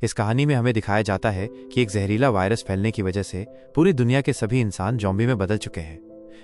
इस कहानी में हमें दिखाया जाता है कि एक जहरीला वायरस फैलने की वजह से पूरी दुनिया के सभी इंसान ज़ॉम्बी में बदल चुके हैं।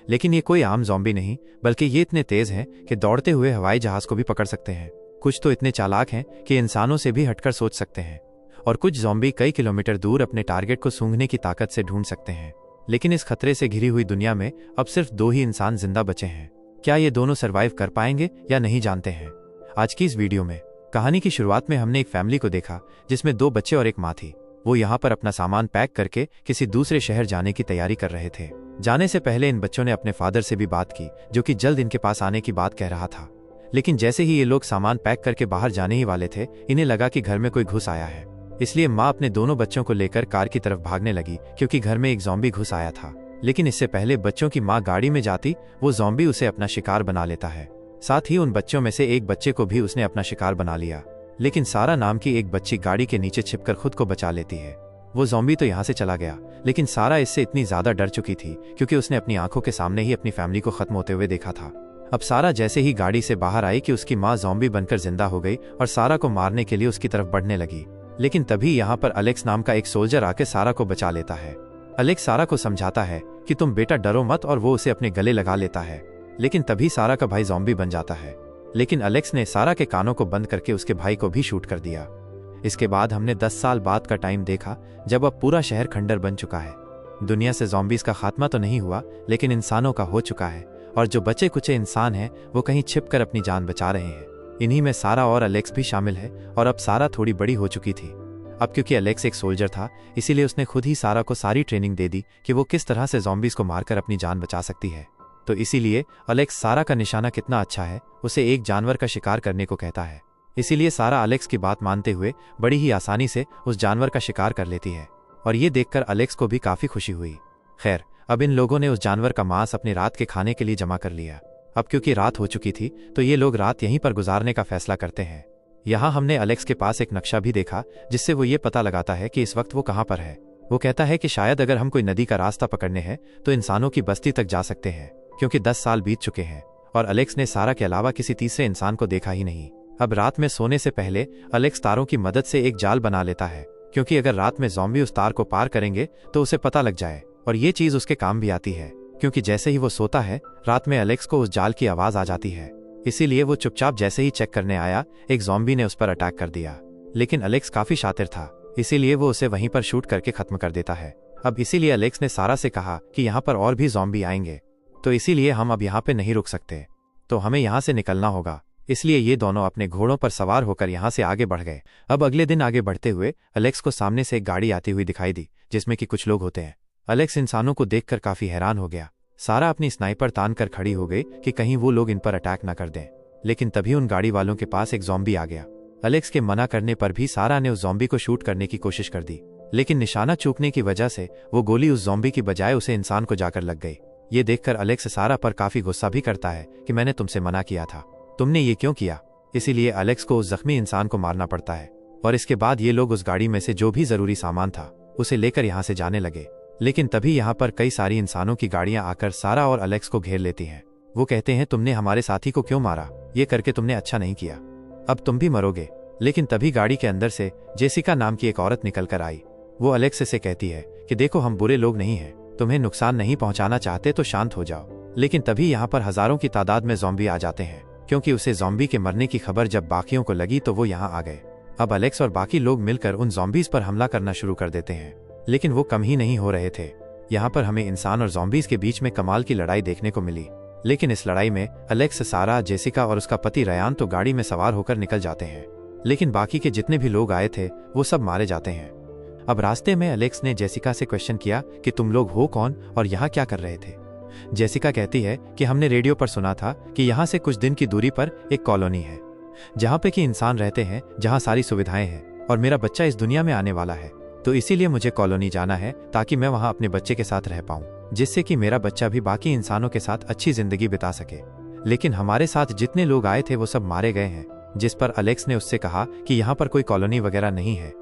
लेकिन ये कोई आम ज़ॉम्बी नहीं, बल्कि ये इतने तेज हैं कि दौड़ते हुए हवाई जहाज को भी पकड़ सकते हैं। कुछ तो इतने चालाक हैं कि इंसानों से भी हटकर सोच सकते हैं, और कुछ ज़ॉम्बी कई किलोमीटर दूर अपने टारगेट को सूंघने की ताकत से ढूंढ सकते हैं। लेकिन इस खतरे से घिरी हुई दुनिया में अब सिर्फ 2 ही इंसान जिंदा बचे हैं। क्या ये दोनों सरवाइव कर पाएंगे या नहीं, जानते हैं आज की इस वीडियो में। कहानी की शुरुआत में हमने एक फैमिली को देखा जिसमें 2 बच्चे और एक माँ थी। वो यहाँ पर अपना सामान पैक करके किसी दूसरे शहर जाने की तैयारी कर रहे थे। जाने से पहले इन बच्चों ने अपने फादर से भी बात की, जो कि जल्द इनके पास आने की बात कह रहा था। लेकिन जैसे ही ये लोग सामान पैक करके बाहर जाने ही वाले थे, इन्हें लगा कि घर में कोई घुस आया है। इसलिए माँ अपने दोनों बच्चों को लेकर कार की तरफ भागने लगी, क्योंकि घर में एक ज़ॉम्बी घुस आया था। लेकिन इससे पहले बच्चों की माँ गाड़ी में जाती, वो ज़ॉम्बी उसे अपना शिकार बना लेता है। साथ ही उन बच्चों में से एक बच्चे को भी उसने अपना शिकार बना लिया। लेकिन सारा नाम की एक बच्ची गाड़ी के नीचे छिपकर खुद को बचा लेती है। वो ज़ॉम्बी तो यहाँ से चला गया, लेकिन सारा इससे इतनी ज्यादा डर चुकी थी क्योंकि उसने अपनी आंखों के सामने ही अपनी फैमिली को खत्म होते हुए देखा था। अब सारा जैसे ही गाड़ी से बाहर आई कि उसकी माँ ज़ॉम्बी बनकर जिंदा हो गई और सारा को मारने के लिए उसकी तरफ बढ़ने लगी। लेकिन तभी यहाँ पर अलेक्स नाम का एक सोल्जर आके सारा को बचा लेता है। अलेक्स सारा को समझाता है कि तुम बेटा डरो मत, और वो उसे अपने गले लगा लेता है। लेकिन तभी सारा का भाई ज़ॉम्बी बन जाता है। लेकिन अलेक्स ने सारा के कानों को बंद करके उसके भाई को भी शूट कर दिया। इसके बाद हमने 10 साल बाद का टाइम देखा, जब अब पूरा शहर खंडर बन चुका है। दुनिया से ज़ॉम्बीज़ का खात्मा तो नहीं हुआ, लेकिन इंसानों का हो चुका है, और जो बचे कुचे इंसान हैं वो कहीं छिपकर अपनी जान बचा रहे हैं। इन्हीं में सारा और अलेक्स भी शामिल है। और अब सारा थोड़ी बड़ी हो चुकी थी। अब क्योंकि अलेक्स एक सोल्जर था, इसीलिए उसने खुद ही सारा को सारी ट्रेनिंग दे दी कि वो किस तरह से ज़ॉम्बीज़ को मारकर अपनी जान बचा सकती है। तो इसीलिए अलेक्स सारा का निशाना कितना अच्छा है, उसे एक जानवर का शिकार करने को कहता है। इसीलिए सारा अलेक्स की बात मानते हुए बड़ी ही आसानी से उस जानवर का शिकार कर लेती है, और ये देखकर अलेक्स को भी काफी खुशी हुई। खैर, अब इन लोगों ने उस जानवर का मांस अपने रात के खाने के लिए जमा कर लिया। अब क्योंकि रात हो चुकी थी, तो ये लोग रात यहीं पर गुजारने का फैसला करते हैं। यहाँ हमने अलेक्स के पास एक नक्शा भी देखा, जिससे वो ये पता लगाता है कि इस वक्त वो कहाँ पर है। वो कहता है कि शायद अगर हम कोई नदी का रास्ता पकड़ने हैं तो इंसानों की बस्ती तक जा सकते हैं, क्योंकि 10 साल बीत चुके हैं और अलेक्स ने सारा के अलावा किसी तीसरे इंसान को देखा ही नहीं। अब रात में सोने से पहले अलेक्स तारों की मदद से एक जाल बना लेता है, क्योंकि अगर रात में ज़ॉम्बी उस तार को पार करेंगे तो उसे पता लग जाए, और ये चीज उसके काम भी आती है, क्योंकि जैसे ही वो सोता है रात में अलेक्स को उस जाल की आवाज आ जाती है। इसीलिए वो चुपचाप जैसे ही चेक करने आया, एक ज़ॉम्बी ने उस पर अटैक कर दिया। लेकिन अलेक्स काफी शातिर था, इसीलिए वो उसे वहीं पर शूट करके खत्म कर देता है। अब इसीलिए अलेक्स ने सारा से कहा कि यहाँ पर और भी ज़ॉम्बी आएंगे, तो इसीलिए हम अब यहाँ पे नहीं रुक सकते, तो हमें यहाँ से निकलना होगा। इसलिए ये दोनों अपने घोड़ों पर सवार होकर यहाँ से आगे बढ़ गए। अब अगले दिन आगे बढ़ते हुए अलेक्स को सामने से एक गाड़ी आती हुई दिखाई दी, जिसमें कि कुछ लोग होते हैं। अलेक्स इंसानों को देखकर काफी हैरान हो गया। सारा अपनी स्नाइपर तान कर खड़ी हो गई कि कहीं वो लोग इन पर अटैक न कर दें। लेकिन तभी उन गाड़ी वालों के पास एक ज़ॉम्बी आ गया। अलेक्स के मना करने पर भी सारा ने उस ज़ॉम्बी को शूट करने की कोशिश कर दी, लेकिन निशाना चूकने की वजह से वो गोली उस ज़ॉम्बी की बजाय उसे इंसान को जाकर लग गई। ये देखकर अलेक्स सारा पर काफी गुस्सा भी करता है कि मैंने तुमसे मना किया था, तुमने ये क्यों किया। इसीलिए अलेक्स को उस जख्मी इंसान को मारना पड़ता है, और इसके बाद ये लोग उस गाड़ी में से जो भी जरूरी सामान था उसे लेकर यहाँ से जाने लगे। लेकिन तभी यहाँ पर कई सारी इंसानों की गाड़ियां आकर सारा और अलेक्स को घेर लेती हैं। वो कहते हैं, तुमने हमारे साथी को क्यों मारा, ये करके तुमने अच्छा नहीं किया, अब तुम भी मरोगे। लेकिन तभी गाड़ी के अंदर से जेसिका नाम की एक औरत निकल कर आई। वो अलेक्स से कहती है कि देखो, हम बुरे लोग नहीं हैं, तुम्हें नुकसान नहीं पहुंचाना चाहते तो शांत हो जाओ। लेकिन तभी यहाँ पर हजारों की तादाद में ज़ॉम्बी आ जाते हैं, क्योंकि उसे ज़ॉम्बी के मरने की खबर जब बाकियों को लगी तो वो यहाँ आ गए। अब अलेक्स और बाकी लोग मिलकर उन ज़ॉम्बीज़ पर हमला करना शुरू कर देते हैं, लेकिन वो कम ही नहीं हो रहे थे। यहाँ पर हमें इंसान और ज़ॉम्बीज़ के बीच में कमाल की लड़ाई देखने को मिली। लेकिन इस लड़ाई में अलेक्स, सारा, जेसिका और उसका पति रयान तो गाड़ी में सवार होकर निकल जाते हैं, लेकिन बाकी के जितने भी लोग आए थे वो सब मारे जाते हैं। अब रास्ते में अलेक्स ने जेसिका से क्वेश्चन किया कि तुम लोग हो कौन और यहाँ क्या कर रहे थे। जेसिका कहती है कि हमने रेडियो पर सुना था कि यहाँ से कुछ दिन की दूरी पर एक कॉलोनी है, जहाँ पे कि इंसान रहते हैं, जहाँ सारी सुविधाएं हैं, और मेरा बच्चा इस दुनिया में आने वाला है, तो इसीलिए मुझे कॉलोनी जाना है ताकि मैं वहाँ अपने बच्चे के साथ रह पाऊँ, जिससे कि मेरा बच्चा भी बाकी इंसानों के साथ अच्छी जिंदगी बिता सके। लेकिन हमारे साथ जितने लोग आए थे वो सब मारे गए हैं। जिस पर अलेक्स ने उससे कहा कि यहाँ पर कोई कॉलोनी वगैरह नहीं है,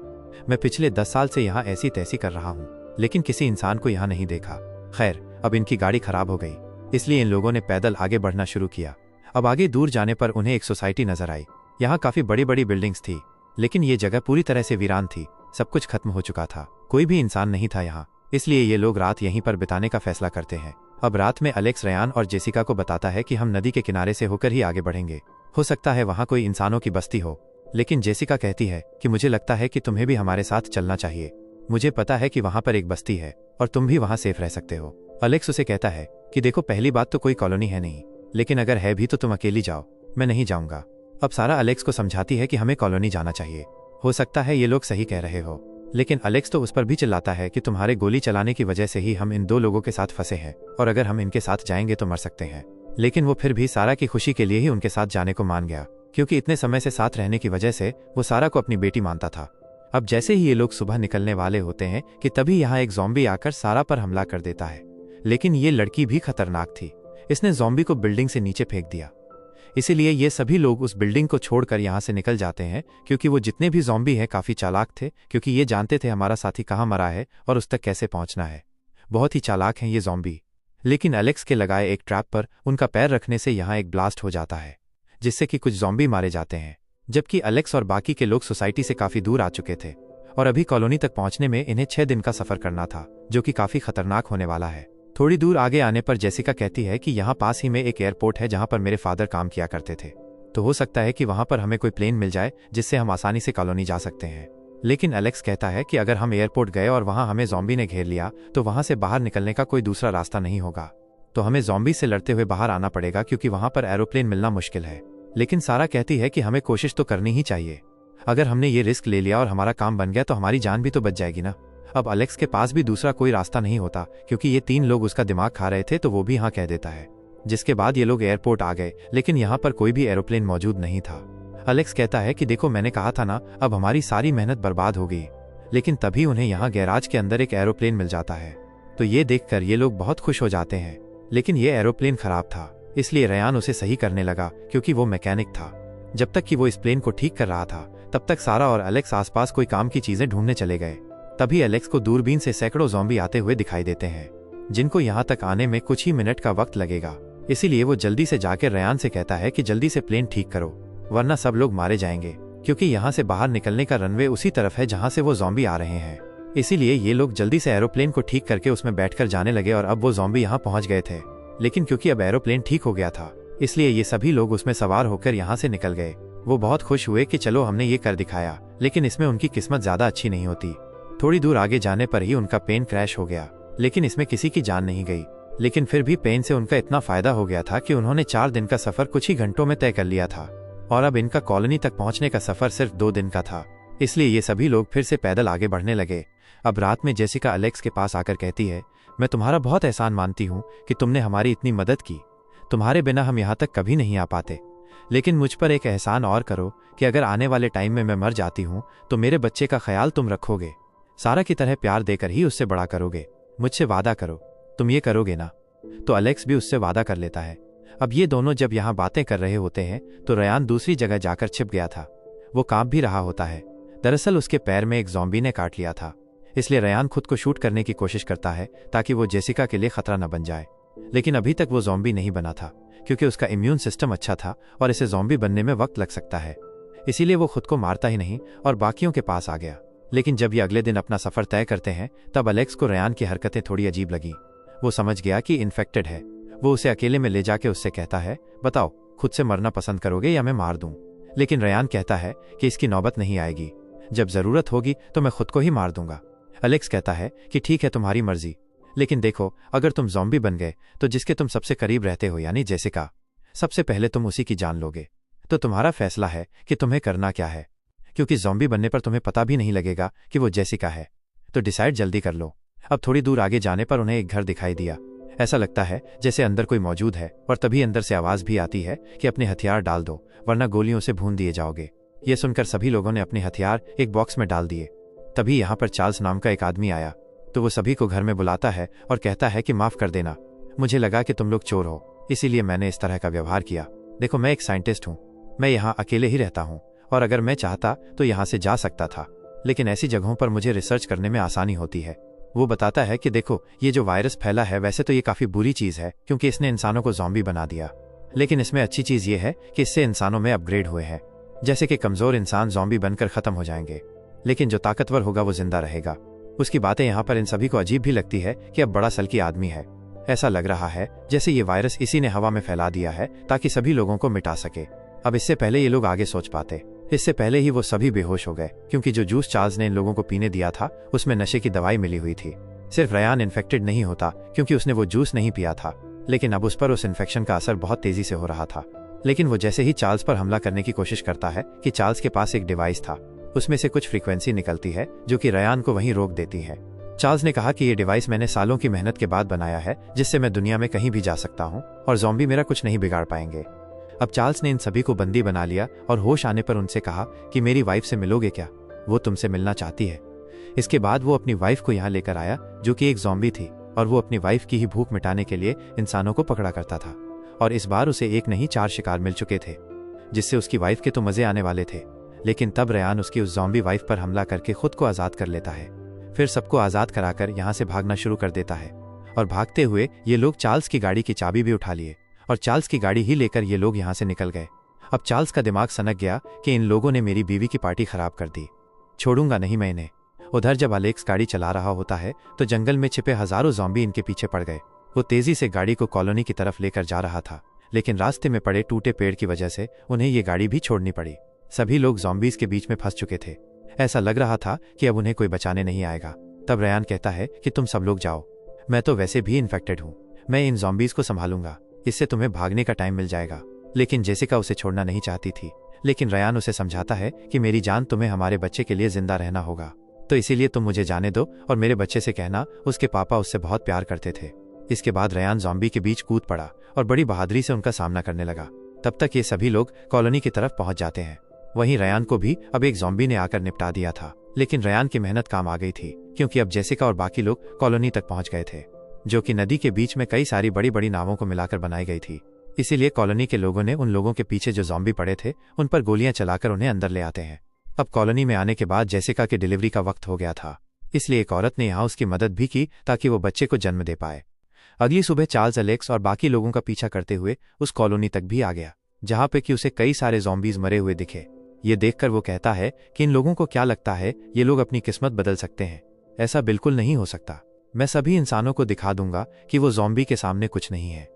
मैं पिछले 10 साल से यहाँ ऐसी तैसी कर रहा हूँ, लेकिन किसी इंसान को यहाँ नहीं देखा। खैर, अब इनकी गाड़ी खराब हो गई, इसलिए इन लोगों ने पैदल आगे बढ़ना शुरू किया। अब आगे दूर जाने पर उन्हें एक सोसाइटी नजर आई। यहाँ काफी बड़ी बड़ी बिल्डिंग्स थी, लेकिन ये जगह पूरी तरह से वीरान थी। सब कुछ खत्म हो चुका था, कोई भी इंसान नहीं था यहाँ, इसलिए ये लोग रात यहीं पर बिताने का फैसला करते हैं। अब रात में एलेक्स रयान और जेसिका को बताता है कि हम नदी के किनारे से होकर ही आगे बढ़ेंगे, हो सकता है वहाँ कोई इंसानों की बस्ती हो। लेकिन जेसिका कहती है कि मुझे लगता है कि तुम्हें भी हमारे साथ चलना चाहिए, मुझे पता है कि वहाँ पर एक बस्ती है और तुम भी वहाँ सेफ रह सकते हो। एलेक्स उसे कहता है कि देखो, पहली बात तो कोई कॉलोनी है नहीं, लेकिन अगर है भी तो तुम अकेली जाओ, मैं नहीं जाऊंगा। अब सारा एलेक्स को समझाती है कि हमें कॉलोनी जाना चाहिए, हो सकता है ये लोग सही कह रहे हो। लेकिन एलेक्स तो उस पर भी चिल्लाता है कि तुम्हारे गोली चलाने की वजह से ही हम इन दो लोगों के साथ फंसे हैं, और अगर हम इनके साथ जाएंगे तो मर सकते हैं। लेकिन वो फिर भी सारा की खुशी के लिए ही उनके साथ जाने को मान गया, क्योंकि इतने समय से साथ रहने की वजह से वो सारा को अपनी बेटी मानता था। अब जैसे ही ये लोग सुबह निकलने वाले होते हैं कि तभी यहाँ एक ज़ॉम्बी आकर सारा पर हमला कर देता है। लेकिन ये लड़की भी खतरनाक थी, इसने ज़ॉम्बी को बिल्डिंग से नीचे फेंक दिया। इसीलिए ये सभी लोग उस बिल्डिंग को छोड़कर यहाँ से निकल जाते हैं, क्योंकि वो जितने भी ज़ॉम्बी हैं काफ़ी चालाक थे, क्योंकि ये जानते थे हमारा साथी कहाँ मरा है और उस तक कैसे पहुँचना है। बहुत ही चालाक हैं ये ज़ॉम्बी। लेकिन एलेक्स के लगाए एक ट्रैप पर उनका पैर रखने से यहाँ एक ब्लास्ट हो जाता है, जिससे कि कुछ ज़ॉम्बी मारे जाते हैं, जबकि एलेक्स और बाकी के लोग सोसाइटी से काफ़ी दूर आ चुके थे और अभी कॉलोनी तक पहुँचने में इन्हें 6 दिन का सफ़र करना था, जो कि काफ़ी खतरनाक होने वाला है। थोड़ी दूर आगे आने पर जेसिका कहती है कि यहाँ पास ही में एक एयरपोर्ट है जहाँ पर मेरे फादर काम किया करते थे, तो हो सकता है कि वहाँ पर हमें कोई प्लेन मिल जाए जिससे हम आसानी से कॉलोनी जा सकते हैं। लेकिन एलेक्स कहता है कि अगर हम एयरपोर्ट गए और वहाँ हमें ज़ॉम्बी ने घेर लिया तो वहाँ से बाहर निकलने का कोई दूसरा रास्ता नहीं होगा, तो हमें ज़ॉम्बी से लड़ते हुए बाहर आना पड़ेगा, क्योंकि वहाँ पर एरोप्लेन मिलना मुश्किल है। लेकिन सारा कहती है कि हमें कोशिश तो करनी ही चाहिए, अगर हमने ये रिस्क ले लिया और हमारा काम बन गया तो हमारी जान भी तो बच जाएगी ना। अब एलेक्स के पास भी दूसरा कोई रास्ता नहीं होता, क्योंकि ये 3 लोग उसका दिमाग खा रहे थे, तो वो भी हाँ कह देता है। जिसके बाद ये लोग एयरपोर्ट आ गए, लेकिन यहाँ पर कोई भी एरोप्लेन मौजूद नहीं था। एलेक्स कहता है कि देखो, मैंने कहा था ना, अब हमारी सारी मेहनत बर्बाद हो गई। लेकिन तभी उन्हें यहाँ गैराज के अंदर एक एरोप्लेन मिल जाता है, तो ये देखकर ये लोग बहुत खुश हो जाते हैं। लेकिन ये एरोप्लेन खराब था, इसलिए रयान उसे सही करने लगा, क्योंकि वो मैकेनिक था। जब तक कि वो इस प्लेन को ठीक कर रहा था, तब तक सारा और एलेक्स आसपास कोई काम की चीजें ढूंढने चले गए। तभी एलेक्स को दूरबीन से सैकड़ों ज़ॉम्बी आते हुए दिखाई देते हैं, जिनको यहाँ तक आने में कुछ ही मिनट का वक्त लगेगा। इसीलिए वो जल्दी से जाकर रयान से कहता है कि जल्दी से प्लेन ठीक करो, वरना सब लोग मारे जाएंगे, क्योंकि यहाँ से बाहर निकलने का रनवे उसी तरफ है जहाँ से वो ज़ॉम्बी आ रहे हैं। इसीलिए ये लोग जल्दी से एरोप्लेन को ठीक करके उसमें बैठकर जाने लगे और अब वो ज़ॉम्बी यहाँ पहुँच गए थे। लेकिन क्योंकि अब एरोप्लेन ठीक हो गया था, इसलिए ये सभी लोग उसमें सवार होकर यहाँ से निकल गए। वो बहुत खुश हुए कि चलो हमने ये कर दिखाया, लेकिन इसमें उनकी किस्मत ज्यादा अच्छी नहीं होती। थोड़ी दूर आगे जाने पर ही उनका प्लेन क्रैश हो गया, लेकिन इसमें किसी की जान नहीं गई। लेकिन फिर भी प्लेन से उनका इतना फायदा हो गया था कि उन्होंने 4 दिन का सफर कुछ ही घंटों में तय कर लिया था, और अब इनका कॉलोनी तक पहुंचने का सफर सिर्फ 2 दिन का था। इसलिए ये सभी लोग फिर से पैदल आगे बढ़ने लगे। अब रात में जेसिका एलेक्स के पास आकर कहती है, मैं तुम्हारा बहुत एहसान मानती हूँ कि तुमने हमारी इतनी मदद की, तुम्हारे बिना हम यहाँ तक कभी नहीं आ पाते। लेकिन मुझ पर एक एहसान और करो कि अगर आने वाले टाइम में मैं मर जाती हूँ तो मेरे बच्चे का ख्याल तुम रखोगे, सारा की तरह प्यार देकर ही उससे बड़ा करोगे। मुझसे वादा करो, तुम ये करोगे ना? तो एलेक्स भी उससे वादा कर लेता है। अब ये दोनों जब यहाँ बातें कर रहे होते हैं तो रयान दूसरी जगह जाकर छिप गया था। वो कांप भी रहा होता है, दरअसल उसके पैर में एक ज़ॉम्बी ने काट लिया था। इसलिए रयान खुद को शूट करने की कोशिश करता है ताकि वो जेसिका के लिए खतरा न बन जाए। लेकिन अभी तक वो ज़ॉम्बी नहीं बना था, क्योंकि उसका इम्यून सिस्टम अच्छा था और इसे ज़ॉम्बी बनने में वक्त लग सकता है। इसीलिए वो खुद को मारता ही नहीं और बाकियों के पास आ गया। लेकिन जब ये अगले दिन अपना सफर तय करते हैं तब एलेक्स को रयान की हरकतें थोड़ी अजीब लगी। वो समझ गया कि इन्फेक्टेड है। वो उसे अकेले में ले जाके उससे कहता है, बताओ खुद से मरना पसंद करोगे या मैं मार दूं? लेकिन रयान कहता है कि इसकी नौबत नहीं आएगी, जब जरूरत होगी तो मैं खुद को ही मार दूंगा। एलेक्स कहता है कि ठीक है, तुम्हारी मर्जी, लेकिन देखो, अगर तुम ज़ॉम्बी बन गए तो जिसके तुम सबसे करीब रहते हो यानी जेसिका, सबसे पहले तुम उसी की जान लोगे। तो तुम्हारा फैसला है कि तुम्हें करना क्या है, क्योंकि ज़ॉम्बी बनने पर तुम्हें पता भी नहीं लगेगा कि वो जेसिका है। तो डिसाइड जल्दी कर लो। अब थोड़ी दूर आगे जाने पर उन्हें एक घर दिखाई दिया। ऐसा लगता है जैसे अंदर कोई मौजूद है, और तभी अंदर से आवाज भी आती है कि अपने हथियार डाल दो, वरना गोलियों से भून दिए जाओगे। ये सुनकर सभी लोगों ने अपने हथियार एक बॉक्स में डाल दिए। तभी यहाँ पर चार्ल्स नाम का एक आदमी आया, तो वो सभी को घर में बुलाता है और कहता है कि माफ कर देना, मुझे लगा कि तुम लोग चोर हो, इसीलिए मैंने इस तरह का व्यवहार किया। देखो, मैं एक साइंटिस्ट हूँ, मैं यहाँ अकेले ही रहता हूँ, और अगर मैं चाहता तो यहाँ से जा सकता था, लेकिन ऐसी जगहों पर मुझे रिसर्च करने में आसानी होती है। वो बताता है कि देखो, ये जो वायरस फैला है वैसे तो ये काफी बुरी चीज है, क्योंकि इसने इंसानों को ज़ॉम्बी बना दिया, लेकिन इसमें अच्छी चीज ये है कि इससे इंसानों में अपग्रेड हुए हैं, जैसे कि कमजोर इंसान ज़ॉम्बी बनकर खत्म हो जाएंगे। लेकिन जो ताकतवर होगा वो जिंदा रहेगा। उसकी बातें यहाँ पर इन सभी को अजीब भी लगती है कि अब बड़ा सल्की आदमी है। ऐसा लग रहा है जैसे ये वायरस इसी ने हवा में फैला दिया है ताकि सभी लोगों को मिटा सके। अब इससे पहले ये लोग आगे सोच पाते, इससे पहले ही वो सभी बेहोश हो गए, क्योंकि जो जूस चार्ल्स ने इन लोगों को पीने दिया था उसमें नशे की दवाई मिली हुई थी। सिर्फ रयान इन्फेक्टेड नहीं होता क्योंकि उसने वो जूस नहीं पिया था, लेकिन अब उस पर उस इन्फेक्शन का असर बहुत तेजी से हो रहा था। लेकिन वो जैसे ही चार्ल्स पर हमला करने की कोशिश करता है कि चार्ल्स के पास एक डिवाइस था, उसमें से कुछ फ्रीक्वेंसी निकलती है जो कि रयान को वहीं रोक देती है। चार्ल्स ने कहा कि ये डिवाइस मैंने सालों की मेहनत के बाद बनाया है, जिससे मैं दुनिया में कहीं भी जा सकता हूँ और ज़ॉम्बी मेरा कुछ नहीं बिगाड़ पाएंगे। अब चार्ल्स ने इन सभी को बंदी बना लिया और होश आने पर उनसे कहा कि मेरी वाइफ से मिलोगे क्या, वो तुमसे मिलना चाहती है। इसके बाद वो अपनी वाइफ को यहाँ लेकर आया जो कि एक ज़ॉम्बी थी, और वो अपनी वाइफ की ही भूख मिटाने के लिए इंसानों को पकड़ा करता था। और इस बार उसे एक नहीं 4 शिकार मिल चुके थे, जिससे उसकी वाइफ के तो मजे आने वाले थे। लेकिन तब रयान उसकी उस ज़ॉम्बी वाइफ पर हमला करके खुद को आज़ाद कर लेता है, फिर सबको आज़ाद कराकर यहाँ से भागना शुरू कर देता है। और भागते हुए ये लोग चार्ल्स की गाड़ी की चाबी भी उठा लिए और चार्ल्स की गाड़ी ही लेकर ये लोग यहाँ से निकल गए। अब चार्ल्स का दिमाग सनक गया कि इन लोगों ने मेरी बीवी की पार्टी खराब कर दी, छोड़ूंगा नहीं मैं इन्हें। उधर जब अलेक्स गाड़ी चला रहा होता है तो जंगल में छिपे हजारों ज़ॉम्बी इनके पीछे पड़ गए। वो तेजी से गाड़ी को कॉलोनी की तरफ लेकर जा रहा था, लेकिन रास्ते में पड़े टूटे पेड़ की वजह से उन्हें ये गाड़ी भी छोड़नी पड़ी। सभी लोग ज़ॉम्बीज के बीच में फंस चुके थे। ऐसा लग रहा था कि अब उन्हें कोई बचाने नहीं आएगा। तब रयान कहता है कि तुम सब लोग जाओ, मैं तो वैसे भी इन्फेक्टेड हूँ, मैं इन ज़ॉम्बीज को संभालूंगा, इससे तुम्हें भागने का टाइम मिल जाएगा। लेकिन जेसिका उसे छोड़ना नहीं चाहती थी, लेकिन रयान उसे समझाता है कि मेरी जान, तुम्हें हमारे बच्चे के लिए जिंदा रहना होगा, तो इसीलिए तुम मुझे जाने दो और मेरे बच्चे से कहना उसके पापा उससे बहुत प्यार करते थे। इसके बाद रयान ज़ॉम्बी के बीच कूद पड़ा और बड़ी बहादुरी से उनका सामना करने लगा। तब तक ये सभी लोग कॉलोनी की तरफ पहुंच जाते हैं। वहीं रयान को भी अब एक ज़ॉम्बी ने आकर निपटा दिया था, लेकिन रयान की मेहनत काम आ गई थी, क्योंकि अब जेसिका और बाकी लोग कॉलोनी तक पहुंच गए थे, जो कि नदी के बीच में कई सारी बड़ी बड़ी नावों को मिलाकर बनाई गई थी। इसीलिए कॉलोनी के लोगों ने उन लोगों के पीछे जो ज़ॉम्बी पड़े थे उन पर गोलियां चलाकर उन्हें अंदर ले आते हैं। अब कॉलोनी में आने के बाद जेसिका की डिलीवरी का वक्त हो गया था, इसलिए एक औरत ने यहाँ उसकी मदद भी की ताकि वो बच्चे को जन्म दे पाए। अगली सुबह चार्ल्स अलेक्स और बाकी लोगों का पीछा करते हुए उस कॉलोनी तक भी आ गया, जहाँ पे कि उसे कई सारे ज़ॉम्बीज मरे हुए दिखे। ये देखकर वो कहता है कि इन लोगों को क्या लगता है ये लोग अपनी किस्मत बदल सकते हैं? ऐसा बिल्कुल नहीं हो सकता। मैं सभी इंसानों को दिखा दूंगा कि वो ज़ॉम्बी के सामने कुछ नहीं है।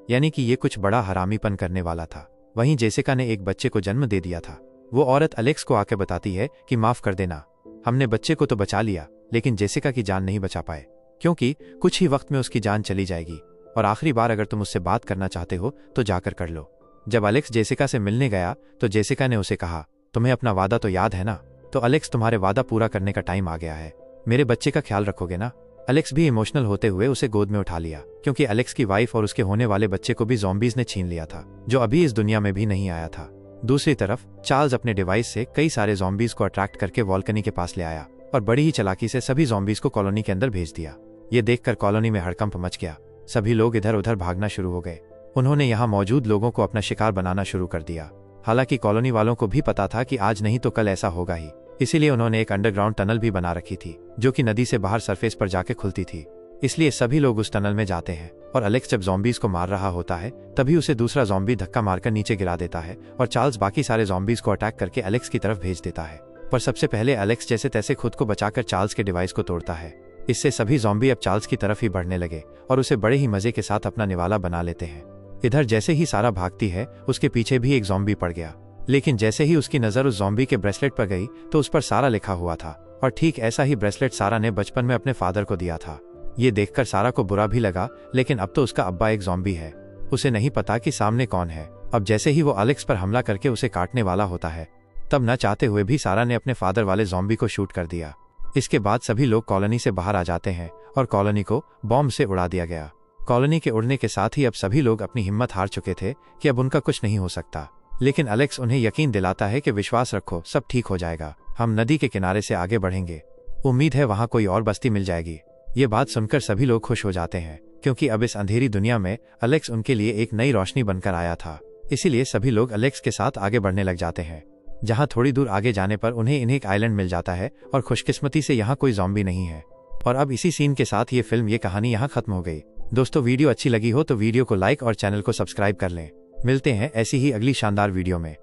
यानी कि ये कुछ बड़ा हरामीपन करने वाला था। वहीं जेसिका ने एक बच्चे को जन्म दे दिया था। वो औरत अलेक्स को आके बताती है कि माफ कर देना, हमने बच्चे को तो बचा लिया, लेकिन जेसिका की जान नहीं बचा पाए, क्योंकि कुछ ही वक्त में उसकी जान चली जाएगी। और आखिरी बार अगर तुम उससे बात करना चाहते हो तो जाकर कर लो। जब अलेक्स जेसिका से मिलने गया तो जेसिका ने उसे कहा, तुम्हें अपना वादा तो याद है ना? तो अलेक्स, तुम्हारे वादा पूरा करने का टाइम आ गया है, मेरे बच्चे का ख्याल रखोगे ना? अलेक्स भी इमोशनल होते हुए उसे गोद में उठा लिया, क्योंकि अलेक्स की वाइफ और उसके होने वाले बच्चे को भी ज़ॉम्बीज ने छीन लिया था, जो अभी इस दुनिया में भी नहीं आया था। दूसरी तरफ चार्ल्स अपने डिवाइस से कई सारे ज़ॉम्बीज को अट्रैक्ट करके वॉल्कनी के पास ले आया और बड़ी ही चालाकी से सभी ज़ॉम्बीज को कॉलोनी के अंदर भेज दिया। ये देखकर कॉलोनी में हड़कंप मच गया। सभी लोग इधर उधर भागना शुरू हो गए। उन्होंने यहाँ मौजूद लोगों को अपना शिकार बनाना शुरू कर दिया। हालांकि कॉलोनी वालों को भी पता था कि आज नहीं तो कल ऐसा होगा ही, इसीलिए उन्होंने एक अंडरग्राउंड टनल भी बना रखी थी, जो कि नदी से बाहर सरफेस पर जाके खुलती थी। इसलिए सभी लोग उस टनल में जाते हैं और अलेक्स जब ज़ॉम्बीज को मार रहा होता है तभी उसे दूसरा ज़ॉम्बी धक्का मारकर नीचे गिरा देता है और चार्ल्स बाकी सारे ज़ॉम्बीज को अटैक करके अलेक्स की तरफ भेज देता है। पर सबसे पहले अलेक्स जैसे तैसे खुद को बचाकर चार्ल्स के डिवाइस को तोड़ता है। इससे सभी ज़ॉम्बी अब चार्ल्स की तरफ ही बढ़ने लगे और उसे बड़े ही मजे के साथ अपना निवाला बना लेते हैं। इधर जैसे ही सारा भागती है उसके पीछे भी एक ज़ॉम्बी पड़ गया, लेकिन जैसे ही उसकी नजर उस ज़ॉम्बी के ब्रेसलेट पर गई तो उस पर सारा लिखा हुआ था, और ठीक ऐसा ही ब्रेसलेट सारा ने बचपन में अपने फादर को दिया था। ये देखकर सारा को बुरा भी लगा, लेकिन अब तो उसका अब्बा एक ज़ॉम्बी है, उसे नहीं पता कि सामने कौन है। अब जैसे ही वो अलेक्स पर हमला करके उसे काटने वाला होता है, तब न चाहते हुए भी सारा ने अपने फादर वाले ज़ॉम्बी को शूट कर दिया। इसके बाद सभी लोग कॉलोनी से बाहर आ जाते हैं और कॉलोनी को बॉम्ब से उड़ा दिया गया। कॉलोनी के उड़ने के साथ ही अब सभी लोग अपनी हिम्मत हार चुके थे कि अब उनका कुछ नहीं हो सकता, लेकिन अलेक्स उन्हें यकीन दिलाता है कि विश्वास रखो, सब ठीक हो जाएगा, हम नदी के किनारे से आगे बढ़ेंगे, उम्मीद है वहाँ कोई और बस्ती मिल जाएगी। ये बात सुनकर सभी लोग खुश हो जाते हैं, क्योंकि अब इस अंधेरी दुनिया में अलेक्स उनके लिए एक नई रोशनी बनकर आया था। इसीलिए सभी लोग अलेक्स के साथ आगे बढ़ने लग जाते हैं, जहाँ थोड़ी दूर आगे जाने पर उन्हें एक आइलैंड मिल जाता है और खुशकिस्मती से यहाँ कोई ज़ॉम्बी नहीं है। और अब इसी सीन के साथ ये फिल्म, ये कहानी यहाँ खत्म हो गई। दोस्तों, वीडियो अच्छी लगी हो तो वीडियो को लाइक और चैनल को सब्सक्राइब कर लें। मिलते हैं ऐसी ही अगली शानदार वीडियो में।